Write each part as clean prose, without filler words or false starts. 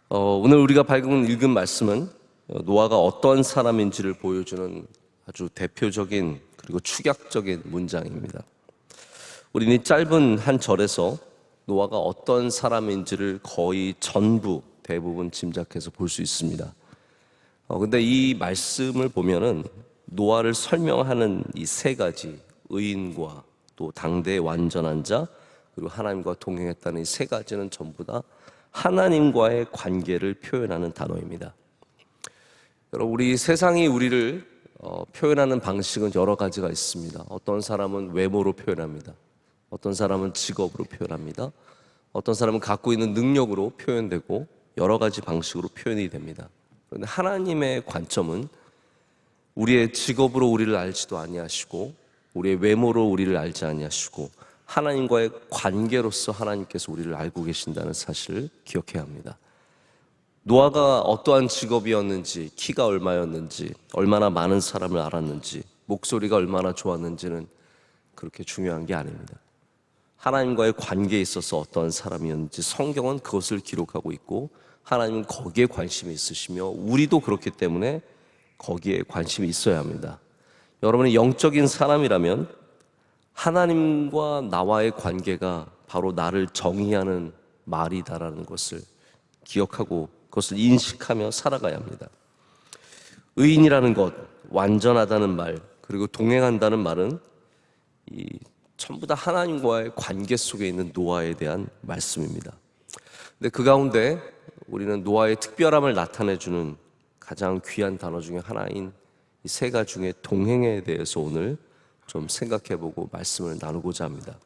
오늘 우리가 읽은 말씀은 노아가 어떤 사람인지를 보여주는 아주 대표적인 그리고 축약적인 문장입니다. 우리는 이 짧은 한 절에서 노아가 어떤 사람인지를 거의 전부 대부분 짐작해서 볼 수 있습니다. 근데 이 말씀을 보면은 노아를 설명하는 이 세 가지, 의인과 또 당대의 완전한 자, 그리고 하나님과 동행했다는 이 세 가지는 전부 다 하나님과의 관계를 표현하는 단어입니다. 여러분, 우리 세상이 우리를 표현하는 방식은 여러 가지가 있습니다. 어떤 사람은 외모로 표현합니다. 어떤 사람은 직업으로 표현합니다. 어떤 사람은 갖고 있는 능력으로 표현되고 여러 가지 방식으로 표현이 됩니다. 그런데 하나님의 관점은 우리의 직업으로 우리를 알지도 아니하시고 우리의 외모로 우리를 알지 아니하시고 하나님과의 관계로서 하나님께서 우리를 알고 계신다는 사실을 기억해야 합니다. 노아가 어떠한 직업이었는지, 키가 얼마였는지, 얼마나 많은 사람을 알았는지, 목소리가 얼마나 좋았는지는 그렇게 중요한 게 아닙니다. 하나님과의 관계에 있어서 어떠한 사람이었는지 성경은 그것을 기록하고 있고 하나님은 거기에 관심이 있으시며 우리도 그렇기 때문에 거기에 관심이 있어야 합니다. 여러분이 영적인 사람이라면 하나님과 나와의 관계가 바로 나를 정의하는 말이다라는 것을 기억하고 그것을 인식하며 살아가야 합니다. 의인이라는 것, 완전하다는 말, 그리고 동행한다는 말은 전부 다 하나님과의 관계 속에 있는 노아에 대한 말씀입니다. 근데 그 가운데 우리는 노아의 특별함을 나타내주는 가장 귀한 단어 중에 하나인 이 세 가지 중에 동행에 대해서 오늘 좀 생각해보고 말씀을 나누고자 합니다.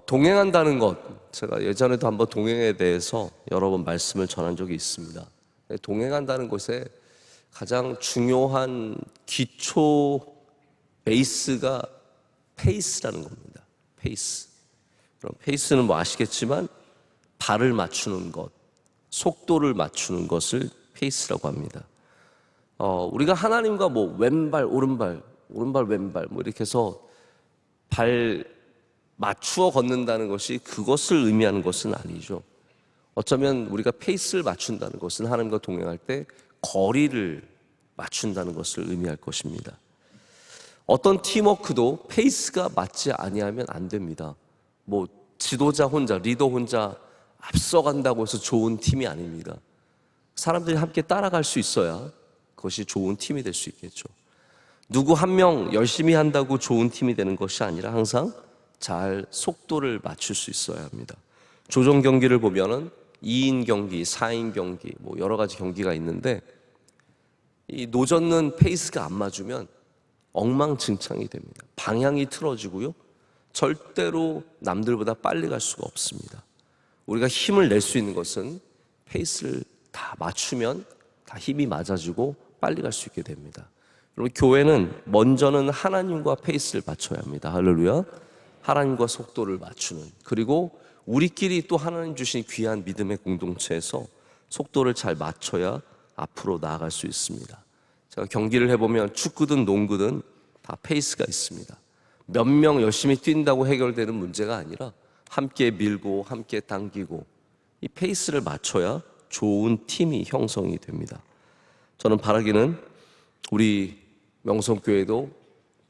동행한다는 것, 제가 예전에도 한번 동행에 대해서 여러 번 말씀을 전한 적이 있습니다. 동행한다는 것에 가장 중요한 기초 베이스가 페이스라는 겁니다. 페이스. 그럼 페이스는 뭐 아시겠지만 발을 맞추는 것, 속도를 맞추는 것을 페이스라고 합니다. 우리가 하나님과 뭐 왼발, 오른발, 왼발 뭐 이렇게 해서 발 맞추어 걷는다는 것이 그것을 의미하는 것은 아니죠. 어쩌면 우리가 페이스를 맞춘다는 것은 하나님과 동행할 때 거리를 맞춘다는 것을 의미할 것입니다. 어떤 팀워크도 페이스가 맞지 아니하면 안 됩니다. 뭐 지도자 혼자, 리더 혼자 앞서간다고 해서 좋은 팀이 아닙니다. 사람들이 함께 따라갈 수 있어야 그것이 좋은 팀이 될 수 있겠죠. 누구 한 명 열심히 한다고 좋은 팀이 되는 것이 아니라 항상 잘 속도를 맞출 수 있어야 합니다. 조정 경기를 보면은 2인 경기, 4인 경기, 뭐 여러 가지 경기가 있는데 이 노젓는 페이스가 안 맞으면 엉망진창이 됩니다. 방향이 틀어지고요. 절대로 남들보다 빨리 갈 수가 없습니다. 우리가 힘을 낼 수 있는 것은 페이스를 다 맞추면 다 힘이 맞아지고 빨리 갈 수 있게 됩니다. 여러분, 교회는 먼저는 하나님과 페이스를 맞춰야 합니다. 할렐루야. 하나님과 속도를 맞추는, 그리고 우리끼리 또 하나님 주신 귀한 믿음의 공동체에서 속도를 잘 맞춰야 앞으로 나아갈 수 있습니다. 제가 경기를 해보면 축구든 농구든 다 페이스가 있습니다. 몇 명 열심히 뛴다고 해결되는 문제가 아니라 함께 밀고 함께 당기고 이 페이스를 맞춰야 좋은 팀이 형성이 됩니다. 저는 바라기는 우리 명성교회도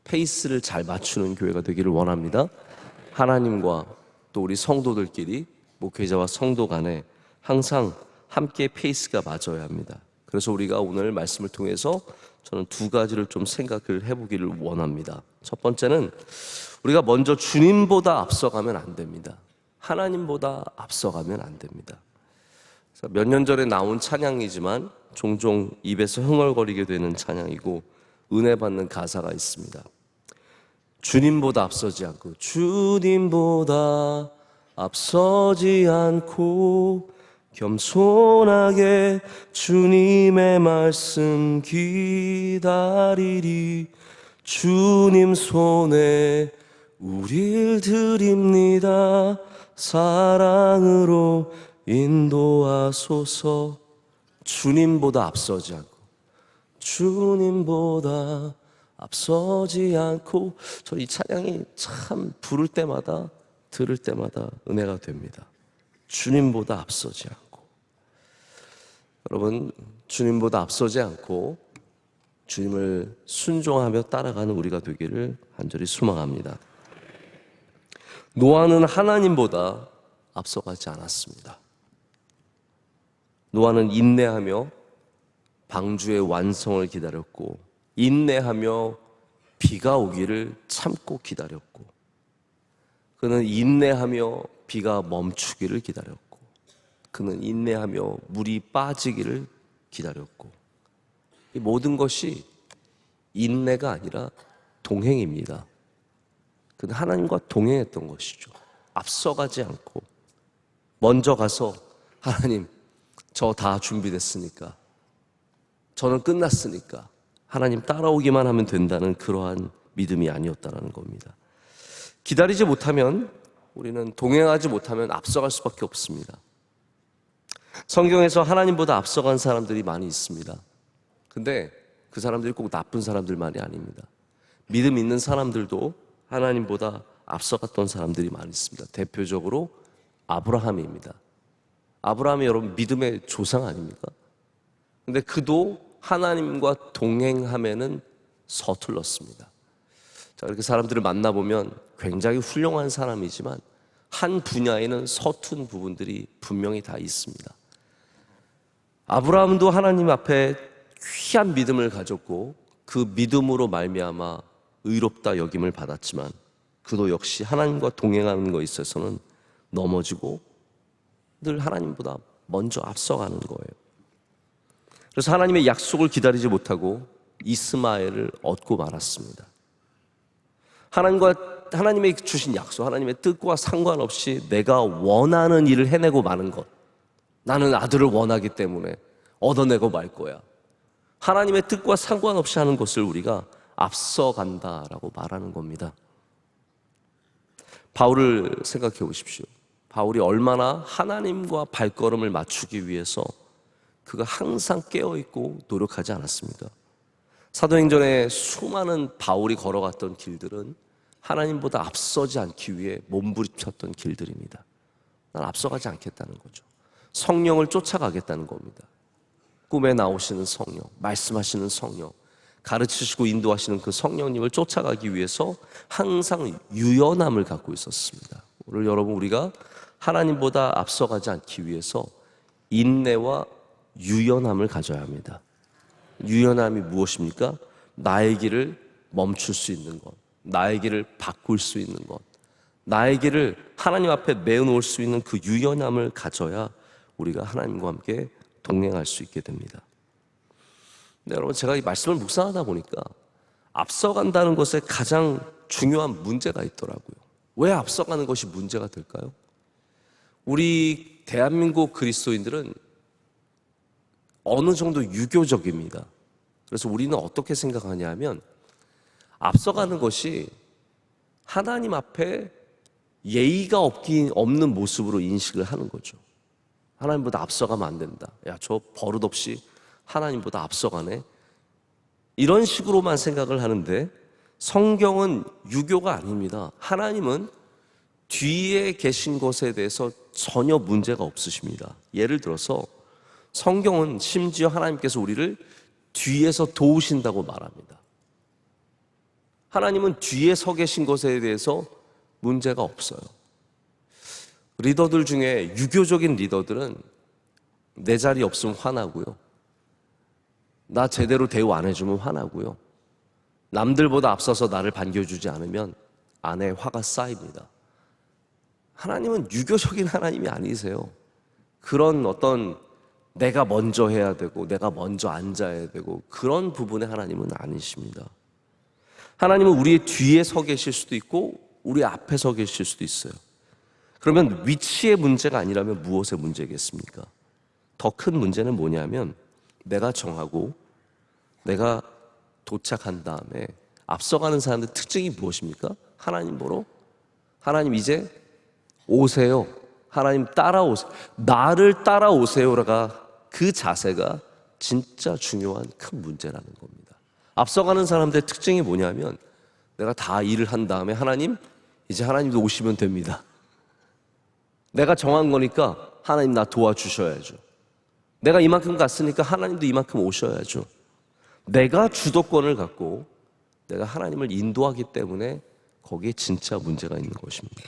페이스를 잘 맞추는 교회가 되기를 원합니다. 하나님과 또 우리 성도들끼리, 목회자와 성도 간에 항상 함께 페이스가 맞아야 합니다. 그래서 우리가 오늘 말씀을 통해서 저는 두 가지를 좀 생각을 해보기를 원합니다. 첫 번째는 우리가 먼저 주님보다 앞서가면 안 됩니다. 하나님보다 앞서가면 안 됩니다. 몇 년 전에 나온 찬양이지만 종종 입에서 흥얼거리게 되는 찬양이고 은혜 받는 가사가 있습니다. 주님보다 앞서지 않고, 주님보다 앞서지 않고 겸손하게 주님의 말씀 기다리리. 주님 손에 우릴 드립니다. 사랑으로 인도하소서. 주님보다 앞서지 않고, 주님보다 앞서지 않고. 저 이 찬양이 참 부를 때마다 들을 때마다 은혜가 됩니다. 주님보다 앞서지 않고. 여러분, 주님보다 앞서지 않고 주님을 순종하며 따라가는 우리가 되기를 간절히 소망합니다. 노아는 하나님보다 앞서가지 않았습니다. 노아는 인내하며 방주의 완성을 기다렸고, 인내하며 비가 오기를 참고 기다렸고, 그는 인내하며 비가 멈추기를 기다렸고, 그는 인내하며 물이 빠지기를 기다렸고, 이 모든 것이 인내가 아니라 동행입니다. 그는 하나님과 동행했던 것이죠. 앞서가지 않고 먼저 가서 하나님, 저 다 준비됐으니까, 저는 끝났으니까 하나님 따라오기만 하면 된다는 그러한 믿음이 아니었다는 겁니다. 기다리지 못하면, 우리는 동행하지 못하면 앞서갈 수밖에 없습니다. 성경에서 하나님보다 앞서간 사람들이 많이 있습니다. 근데 그 사람들이 꼭 나쁜 사람들만이 아닙니다. 믿음 있는 사람들도 하나님보다 앞서갔던 사람들이 많이 있습니다. 대표적으로 아브라함입니다. 아브라함이 여러분 믿음의 조상 아닙니까? 근데 그도 하나님과 동행함에는 서툴렀습니다. 자, 이렇게 사람들을 만나보면 굉장히 훌륭한 사람이지만 한 분야에는 서툰 부분들이 분명히 다 있습니다. 아브라함도 하나님 앞에 귀한 믿음을 가졌고 그 믿음으로 말미암아 의롭다 여김을 받았지만 그도 역시 하나님과 동행하는 것에 있어서는 넘어지고 늘 하나님보다 먼저 앞서가는 거예요. 그래서 하나님의 약속을 기다리지 못하고 이스마엘을 얻고 말았습니다. 하나님의 주신 약속, 하나님의 뜻과 상관없이 내가 원하는 일을 해내고 마는 것, 나는 아들을 원하기 때문에 얻어내고 말 거야, 하나님의 뜻과 상관없이 하는 것을 우리가 앞서간다라고 말하는 겁니다. 바울을 생각해 보십시오. 바울이 얼마나 하나님과 발걸음을 맞추기 위해서 그가 항상 깨어있고 노력하지 않았습니까? 사도행전에 수많은 바울이 걸어갔던 길들은 하나님보다 앞서지 않기 위해 몸부림쳤던 길들입니다. 난 앞서가지 않겠다는 거죠. 성령을 쫓아가겠다는 겁니다. 꿈에 나오시는 성령, 말씀하시는 성령, 가르치시고 인도하시는 그 성령님을 쫓아가기 위해서 항상 유연함을 갖고 있었습니다. 오늘 여러분, 우리가 하나님보다 앞서가지 않기 위해서 인내와 유연함을 가져야 합니다. 유연함이 무엇입니까? 나의 길을 멈출 수 있는 것, 나의 길을 바꿀 수 있는 것, 나의 길을 하나님 앞에 내어놓을 수 있는 그 유연함을 가져야 우리가 하나님과 함께 동행할 수 있게 됩니다. 근데 여러분, 제가 이 말씀을 묵상하다 보니까 앞서간다는 것에 가장 중요한 문제가 있더라고요. 왜 앞서가는 것이 문제가 될까요? 우리 대한민국 그리스도인들은 어느 정도 유교적입니다. 그래서 우리는 어떻게 생각하냐 하면 앞서가는 것이 하나님 앞에 예의가 없는 모습으로 인식을 하는 거죠. 하나님보다 앞서가면 안 된다. 야, 저 버릇없이 하나님보다 앞서가네. 이런 식으로만 생각을 하는데 성경은 유교가 아닙니다. 하나님은 뒤에 계신 것에 대해서 전혀 문제가 없으십니다. 예를 들어서 성경은 심지어 하나님께서 우리를 뒤에서 도우신다고 말합니다. 하나님은 뒤에 서 계신 것에 대해서 문제가 없어요. 리더들 중에 유교적인 리더들은 내 자리 없으면 화나고요, 나 제대로 대우 안 해주면 화나고요, 남들보다 앞서서 나를 반겨주지 않으면 안에 화가 쌓입니다. 하나님은 유교적인 하나님이 아니세요. 그런 어떤 내가 먼저 해야 되고 내가 먼저 앉아야 되고 그런 부분의 하나님은 아니십니다. 하나님은 우리의 뒤에 서 계실 수도 있고 우리 앞에 서 계실 수도 있어요. 그러면 위치의 문제가 아니라면 무엇의 문제겠습니까? 더 큰 문제는 뭐냐면 내가 정하고 내가 도착한 다음에 앞서가는 사람들의 특징이 무엇입니까? 하나님 보러, 하나님 이제 오세요, 하나님 따라오세요, 나를 따라오세요라가 그 자세가 진짜 중요한 큰 문제라는 겁니다. 앞서가는 사람들의 특징이 뭐냐면 내가 다 일을 한 다음에 하나님, 이제 하나님도 오시면 됩니다. 내가 정한 거니까 하나님 나 도와주셔야죠. 내가 이만큼 갔으니까 하나님도 이만큼 오셔야죠. 내가 주도권을 갖고 내가 하나님을 인도하기 때문에 거기에 진짜 문제가 있는 것입니다.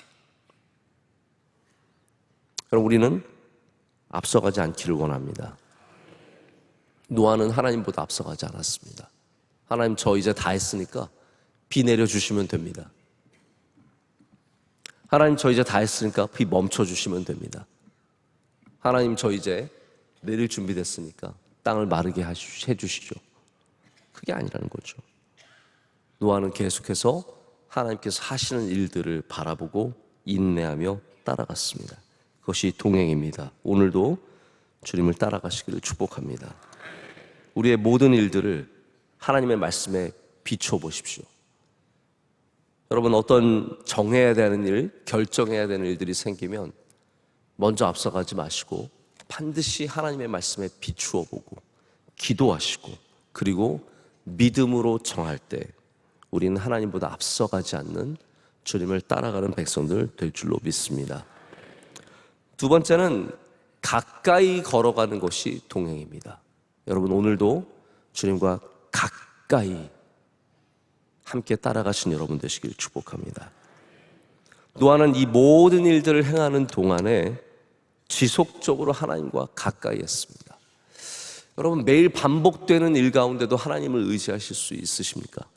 그럼 우리는 앞서가지 않기를 원합니다. 노아는 하나님보다 앞서가지 않았습니다. 하나님, 저 이제 다 했으니까 비 내려주시면 됩니다. 하나님, 저 이제 다 했으니까 비 멈춰주시면 됩니다. 하나님, 저 이제 내릴 준비됐으니까 땅을 마르게 해주시죠. 그게 아니라는 거죠. 노아는 계속해서 하나님께서 하시는 일들을 바라보고 인내하며 따라갔습니다. 그것이 동행입니다. 오늘도 주님을 따라가시기를 축복합니다. 우리의 모든 일들을 하나님의 말씀에 비춰 보십시오. 여러분, 어떤 정해야 되는 일, 결정해야 되는 일들이 생기면 먼저 앞서가지 마시고 반드시 하나님의 말씀에 비추어 보고 기도하시고, 그리고 믿음으로 정할 때 우리는 하나님보다 앞서가지 않는 주님을 따라가는 백성들 될 줄로 믿습니다. 두 번째는 가까이 걸어가는 것이 동행입니다. 여러분, 오늘도 주님과 가까이 함께 따라가신 여러분 되시길 축복합니다. 노아는 이 모든 일들을 행하는 동안에 지속적으로 하나님과 가까이 했습니다. 여러분, 매일 반복되는 일 가운데도 하나님을 의지하실 수 있으십니까?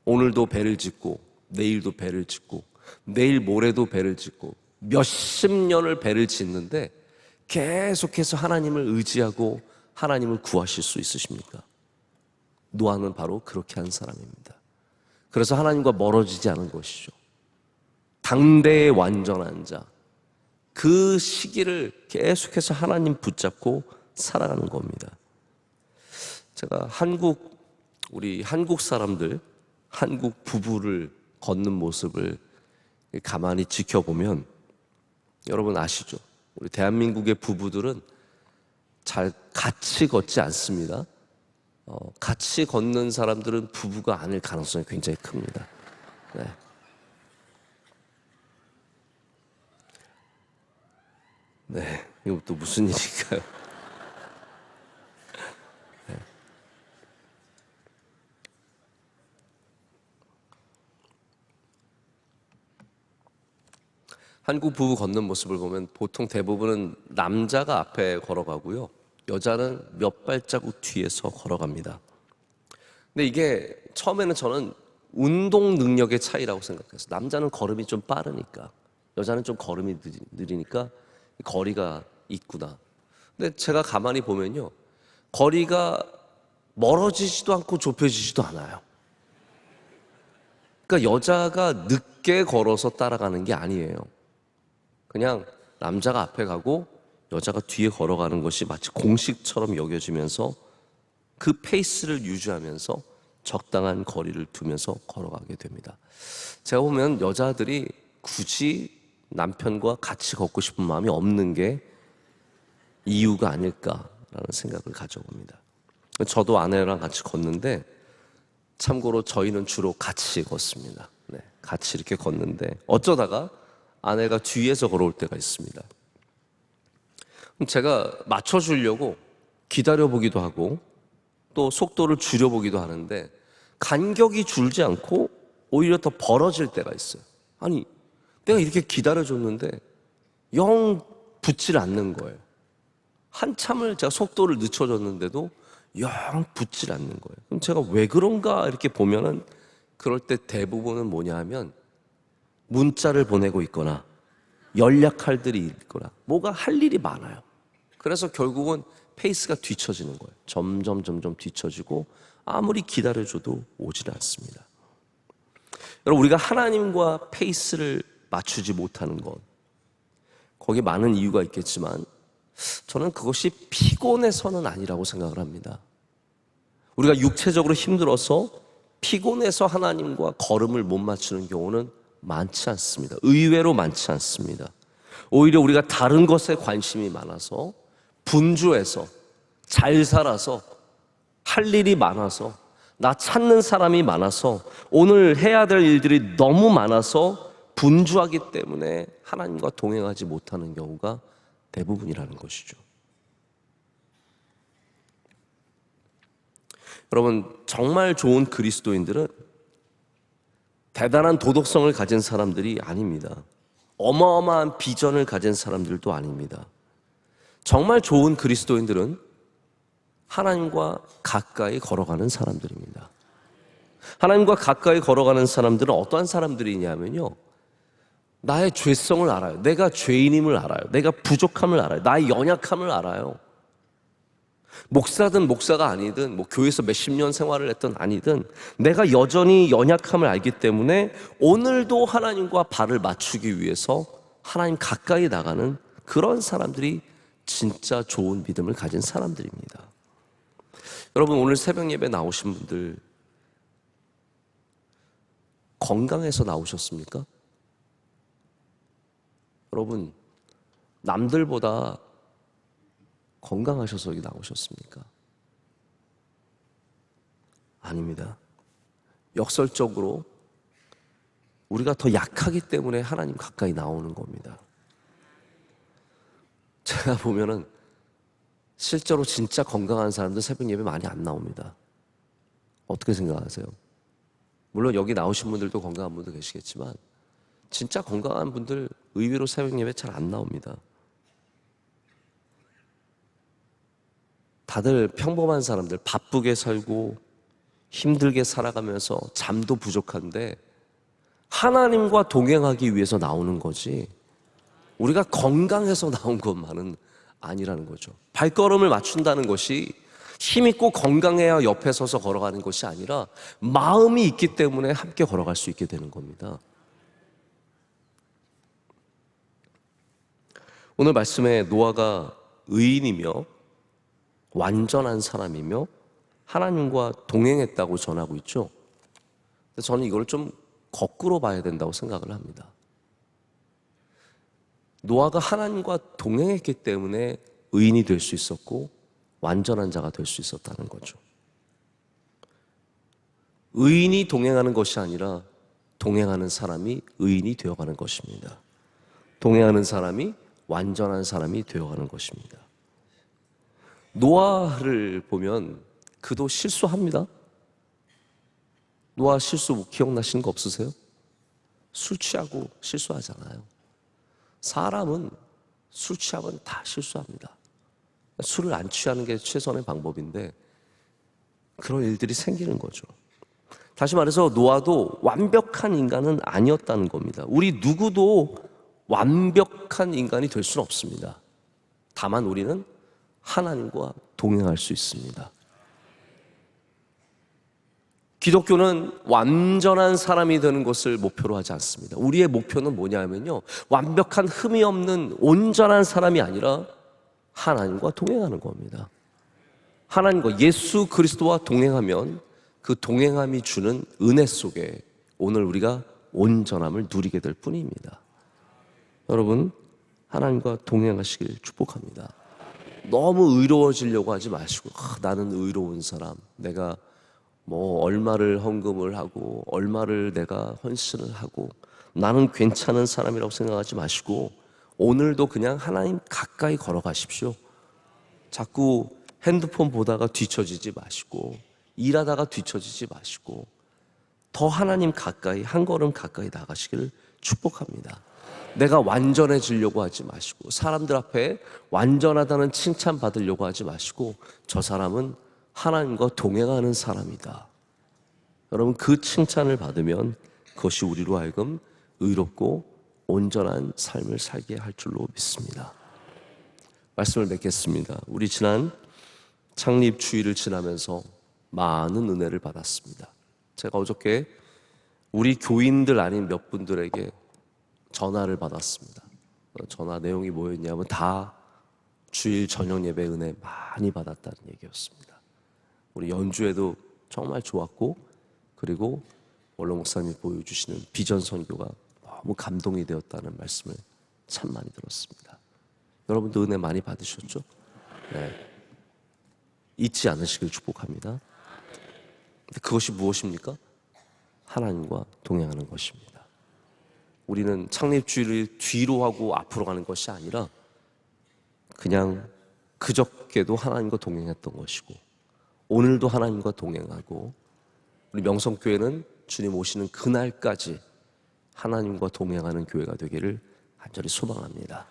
오늘도 배를 짓고 내일도 배를 짓고 내일 모레도 배를 짓고 몇십 년을 배를 짓는데 계속해서 하나님을 의지하고 하나님을 구하실 수 있으십니까? 노아는 바로 그렇게 한 사람입니다. 그래서 하나님과 멀어지지 않은 것이죠. 당대의 완전한 자, 그 시기를 계속해서 하나님 붙잡고 살아가는 겁니다. 제가 우리 한국 사람들, 한국 부부를 걷는 모습을 가만히 지켜보면 여러분 아시죠? 우리 대한민국의 부부들은 잘 같이 걷지 않습니다. 같이 걷는 사람들은 부부가 아닐 가능성이 굉장히 큽니다. 네. 네, 이거 또 무슨 일일까요? 네. 한국 부부 걷는 모습을 보면 보통 대부분은 남자가 앞에 걸어가고요, 여자는 몇 발자국 뒤에서 걸어갑니다. 근데 이게 처음에는 저는 운동 능력의 차이라고 생각했어요. 남자는 걸음이 좀 빠르니까, 여자는 좀 걸음이 느리니까 거리가 있구나. 근데 제가 가만히 보면요, 거리가 멀어지지도 않고 좁혀지지도 않아요. 그러니까 여자가 늦게 걸어서 따라가는 게 아니에요. 그냥 남자가 앞에 가고 여자가 뒤에 걸어가는 것이 마치 공식처럼 여겨지면서 그 페이스를 유지하면서 적당한 거리를 두면서 걸어가게 됩니다. 제가 보면 여자들이 굳이 남편과 같이 걷고 싶은 마음이 없는 게 이유가 아닐까라는 생각을 가져봅니다. 저도 아내랑 같이 걷는데, 참고로 저희는 주로 같이 걷습니다. 네, 같이 이렇게 걷는데 어쩌다가 아내가 뒤에서 걸어올 때가 있습니다. 그럼 제가 맞춰주려고 기다려보기도 하고 또 속도를 줄여보기도 하는데 간격이 줄지 않고 오히려 더 벌어질 때가 있어요. 아니, 내가 이렇게 기다려줬는데 영 붙질 않는 거예요. 한참을 제가 속도를 늦춰줬는데도 영 붙질 않는 거예요. 그럼 제가 왜 그런가 이렇게 보면은, 그럴 때 대부분은 뭐냐 하면 문자를 보내고 있거나 연락할 일이 있거나 뭐가 할 일이 많아요. 그래서 결국은 페이스가 뒤처지는 거예요. 점점 뒤처지고 아무리 기다려줘도 오질 않습니다. 여러분, 우리가 하나님과 페이스를 맞추지 못하는 것, 거기 많은 이유가 있겠지만 저는 그것이 피곤해서는 아니라고 생각을 합니다. 우리가 육체적으로 힘들어서 피곤해서 하나님과 걸음을 못 맞추는 경우는 많지 않습니다. 의외로 많지 않습니다. 오히려 우리가 다른 것에 관심이 많아서, 분주해서, 잘 살아서, 할 일이 많아서, 나 찾는 사람이 많아서, 오늘 해야 될 일들이 너무 많아서 분주하기 때문에 하나님과 동행하지 못하는 경우가 대부분이라는 것이죠. 여러분, 정말 좋은 그리스도인들은 대단한 도덕성을 가진 사람들이 아닙니다. 어마어마한 비전을 가진 사람들도 아닙니다. 정말 좋은 그리스도인들은 하나님과 가까이 걸어가는 사람들입니다. 하나님과 가까이 걸어가는 사람들은 어떠한 사람들이냐면요, 나의 죄성을 알아요. 내가 죄인임을 알아요. 내가 부족함을 알아요. 나의 연약함을 알아요. 목사든 목사가 아니든, 교회에서 몇십 년 생활을 했든 아니든, 내가 여전히 연약함을 알기 때문에 오늘도 하나님과 발을 맞추기 위해서 하나님 가까이 나가는 그런 사람들이 진짜 좋은 믿음을 가진 사람들입니다. 여러분, 오늘 새벽 예배 나오신 분들 건강해서 나오셨습니까? 여러분, 남들보다 건강하셔서 여기 나오셨습니까? 아닙니다. 역설적으로 우리가 더 약하기 때문에 하나님 가까이 나오는 겁니다. 제가 보면은 실제로 진짜 건강한 사람들 새벽 예배 많이 안 나옵니다. 어떻게 생각하세요? 물론 여기 나오신 분들도 건강한 분들 계시겠지만 진짜 건강한 분들 의외로 새벽 예배 잘 안 나옵니다. 다들 평범한 사람들, 바쁘게 살고 힘들게 살아가면서 잠도 부족한데 하나님과 동행하기 위해서 나오는 거지, 우리가 건강해서 나온 것만은 아니라는 거죠. 발걸음을 맞춘다는 것이 힘있고 건강해야 옆에 서서 걸어가는 것이 아니라 마음이 있기 때문에 함께 걸어갈 수 있게 되는 겁니다. 오늘 말씀에 노아가 의인이며 완전한 사람이며 하나님과 동행했다고 전하고 있죠. 저는 이걸 좀 거꾸로 봐야 된다고 생각을 합니다. 노아가 하나님과 동행했기 때문에 의인이 될 수 있었고 완전한 자가 될 수 있었다는 거죠. 의인이 동행하는 것이 아니라 동행하는 사람이 의인이 되어가는 것입니다. 동행하는 사람이 완전한 사람이 되어가는 것입니다. 노아를 보면 그도 실수합니다. 노아 실수 기억나시는 거 없으세요? 술 취하고 실수하잖아요. 사람은 술 취하면 다 실수합니다. 술을 안 취하는 게 최선의 방법인데 그런 일들이 생기는 거죠. 다시 말해서 노아도 완벽한 인간은 아니었다는 겁니다. 우리 누구도 완벽한 인간이 될 수는 없습니다. 다만 우리는 하나님과 동행할 수 있습니다. 기독교는 완전한 사람이 되는 것을 목표로 하지 않습니다. 우리의 목표는 뭐냐면요, 완벽한 흠이 없는 온전한 사람이 아니라 하나님과 동행하는 겁니다. 하나님과 예수 그리스도와 동행하면 그 동행함이 주는 은혜 속에 오늘 우리가 온전함을 누리게 될 뿐입니다. 여러분, 하나님과 동행하시길 축복합니다. 너무 의로워지려고 하지 마시고, 나는 의로운 사람, 내가 얼마를 헌금을 하고 얼마를 내가 헌신을 하고 나는 괜찮은 사람이라고 생각하지 마시고 오늘도 그냥 하나님 가까이 걸어가십시오. 자꾸 핸드폰 보다가 뒤처지지 마시고 일하다가 뒤처지지 마시고 더 하나님 가까이, 한 걸음 가까이 나가시기를 축복합니다. 내가 완전해지려고 하지 마시고 사람들 앞에 완전하다는 칭찬 받으려고 하지 마시고 저 사람은 하나님과 동행하는 사람이다. 여러분, 그 칭찬을 받으면 그것이 우리로 하여금 의롭고 온전한 삶을 살게 할 줄로 믿습니다. 말씀을 맺겠습니다. 우리 지난 창립 주일을 지나면서 많은 은혜를 받았습니다. 제가 어저께 우리 교인들 아닌 몇 분들에게 전화를 받았습니다. 전화 내용이 뭐였냐면 다 주일 저녁 예배 은혜 많이 받았다는 얘기였습니다. 우리 연주에도 정말 좋았고, 그리고 원로 목사님이 보여주시는 비전 선교가 너무 감동이 되었다는 말씀을 참 많이 들었습니다. 여러분도 은혜 많이 받으셨죠? 네. 잊지 않으시길 축복합니다. 그것이 무엇입니까? 하나님과 동행하는 것입니다. 우리는 창립주의를 뒤로 하고 앞으로 가는 것이 아니라 그냥 그저께도 하나님과 동행했던 것이고 오늘도 하나님과 동행하고 우리 명성교회는 주님 오시는 그날까지 하나님과 동행하는 교회가 되기를 간절히 소망합니다.